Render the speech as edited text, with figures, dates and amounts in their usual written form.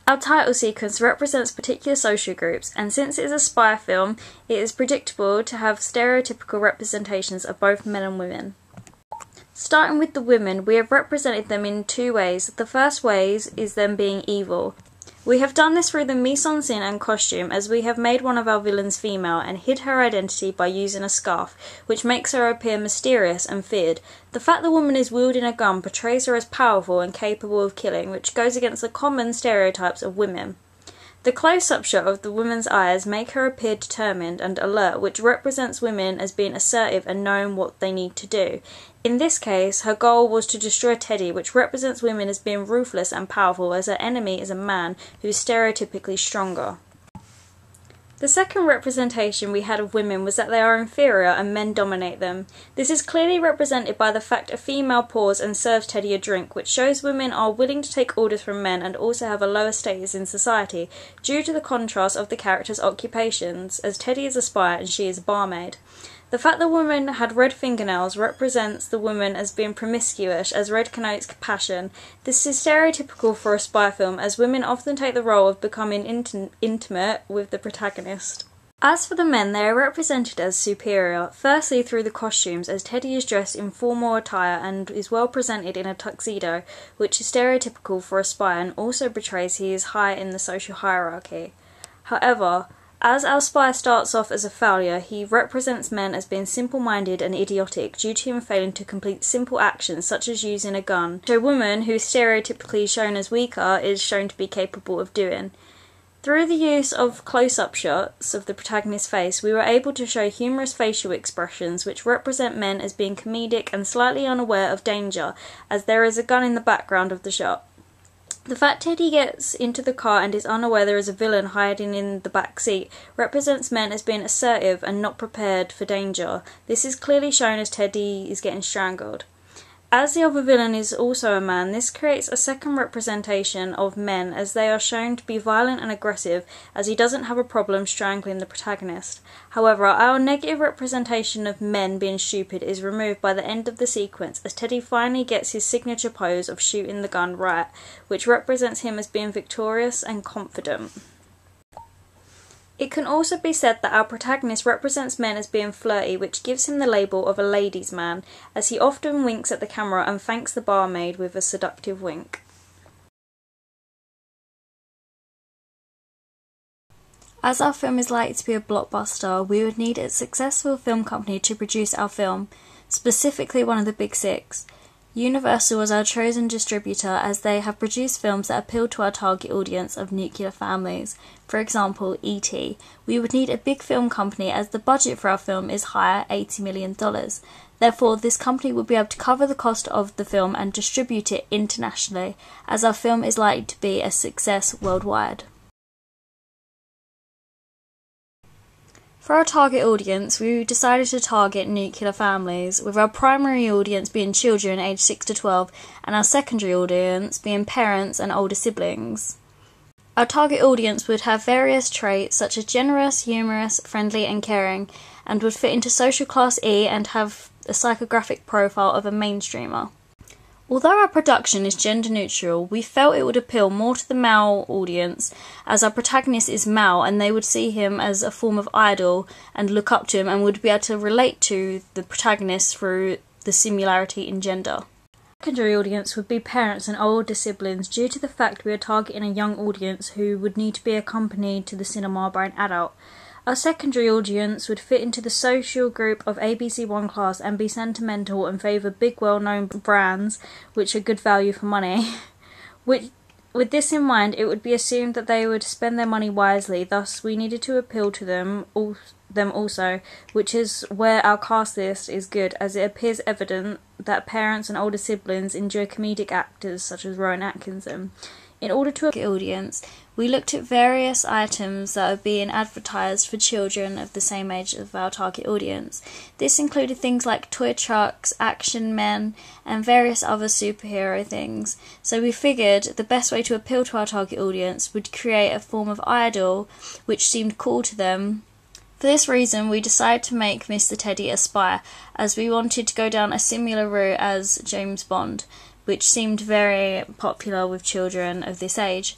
Our title sequence represents particular social groups, and since it is a spy film, it is predictable to have stereotypical representations of both men and women. Starting with the women, we have represented them in two ways. The first way is them being evil. We have done this through the mise-en-scène and costume, as we have made one of our villains female and hid her identity by using a scarf, which makes her appear mysterious and feared. The fact the woman is wielding a gun portrays her as powerful and capable of killing, which goes against the common stereotypes of women. The close-up shot of the woman's eyes make her appear determined and alert, which represents women as being assertive and knowing what they need to do. In this case, her goal was to destroy Teddy, which represents women as being ruthless and powerful, as her enemy is a man who is stereotypically stronger. The second representation we had of women was that they are inferior and men dominate them. This is clearly represented by the fact a female pours and serves Teddy a drink, which shows women are willing to take orders from men and also have a lower status in society, due to the contrast of the characters' occupations, as Teddy is a spy and she is a barmaid. The fact the woman had red fingernails represents the woman as being promiscuous, as red connotes passion. This is stereotypical for a spy film, as women often take the role of becoming intimate with the protagonist. As for the men, they are represented as superior, firstly through the costumes, as Teddy is dressed in formal attire and is well presented in a tuxedo, which is stereotypical for a spy and also portrays he is high in the social hierarchy. However, as our spy starts off as a failure, he represents men as being simple-minded and idiotic due to him failing to complete simple actions such as using a gun, which a woman who is stereotypically shown as weaker is shown to be capable of doing. Through the use of close-up shots of the protagonist's face, we were able to show humorous facial expressions which represent men as being comedic and slightly unaware of danger, as there is a gun in the background of the shot. The fact Teddy gets into the car and is unaware there is a villain hiding in the back seat represents men as being assertive and not prepared for danger. This is clearly shown as Teddy is getting strangled. As the other villain is also a man, this creates a second representation of men, as they are shown to be violent and aggressive, as he doesn't have a problem strangling the protagonist. However, our negative representation of men being stupid is removed by the end of the sequence, as Teddy finally gets his signature pose of shooting the gun right, which represents him as being victorious and confident. It can also be said that our protagonist represents men as being flirty, which gives him the label of a ladies' man, as he often winks at the camera and thanks the barmaid with a seductive wink. As our film is likely to be a blockbuster, we would need a successful film company to produce our film, specifically one of the big six. Universal was our chosen distributor, as they have produced films that appeal to our target audience of nuclear families. For example, E.T. We would need a big film company, as the budget for our film is higher, $80 million. Therefore, this company would be able to cover the cost of the film and distribute it internationally, as our film is likely to be a success worldwide. For our target audience, we decided to target nuclear families, with our primary audience being children aged 6 to 12 and our secondary audience being parents and older siblings. Our target audience would have various traits such as generous, humorous, friendly and caring, and would fit into social class E and have a psychographic profile of a mainstreamer. Although our production is gender neutral, we felt it would appeal more to the male audience, as our protagonist is male and they would see him as a form of idol and look up to him and would be able to relate to the protagonist through the similarity in gender. The secondary audience would be parents and older siblings, due to the fact we are targeting a young audience who would need to be accompanied to the cinema by an adult. Our secondary audience would fit into the social group of ABC1 class and be sentimental and favour big well-known brands which are good value for money. With this in mind, it would be assumed that they would spend their money wisely, thus we needed to appeal to them also, which is where our cast list is good, as it appears evident that parents and older siblings enjoy comedic actors such as Rowan Atkinson. In order to appeal to the audience, we looked at various items that are being advertised for children of the same age as our target audience. This included things like toy trucks, action men, and various other superhero things. So we figured the best way to appeal to our target audience would create a form of idol which seemed cool to them. For this reason, we decided to make Mr. Teddy a spy, as we wanted to go down a similar route as James Bond, which seemed very popular with children of this age.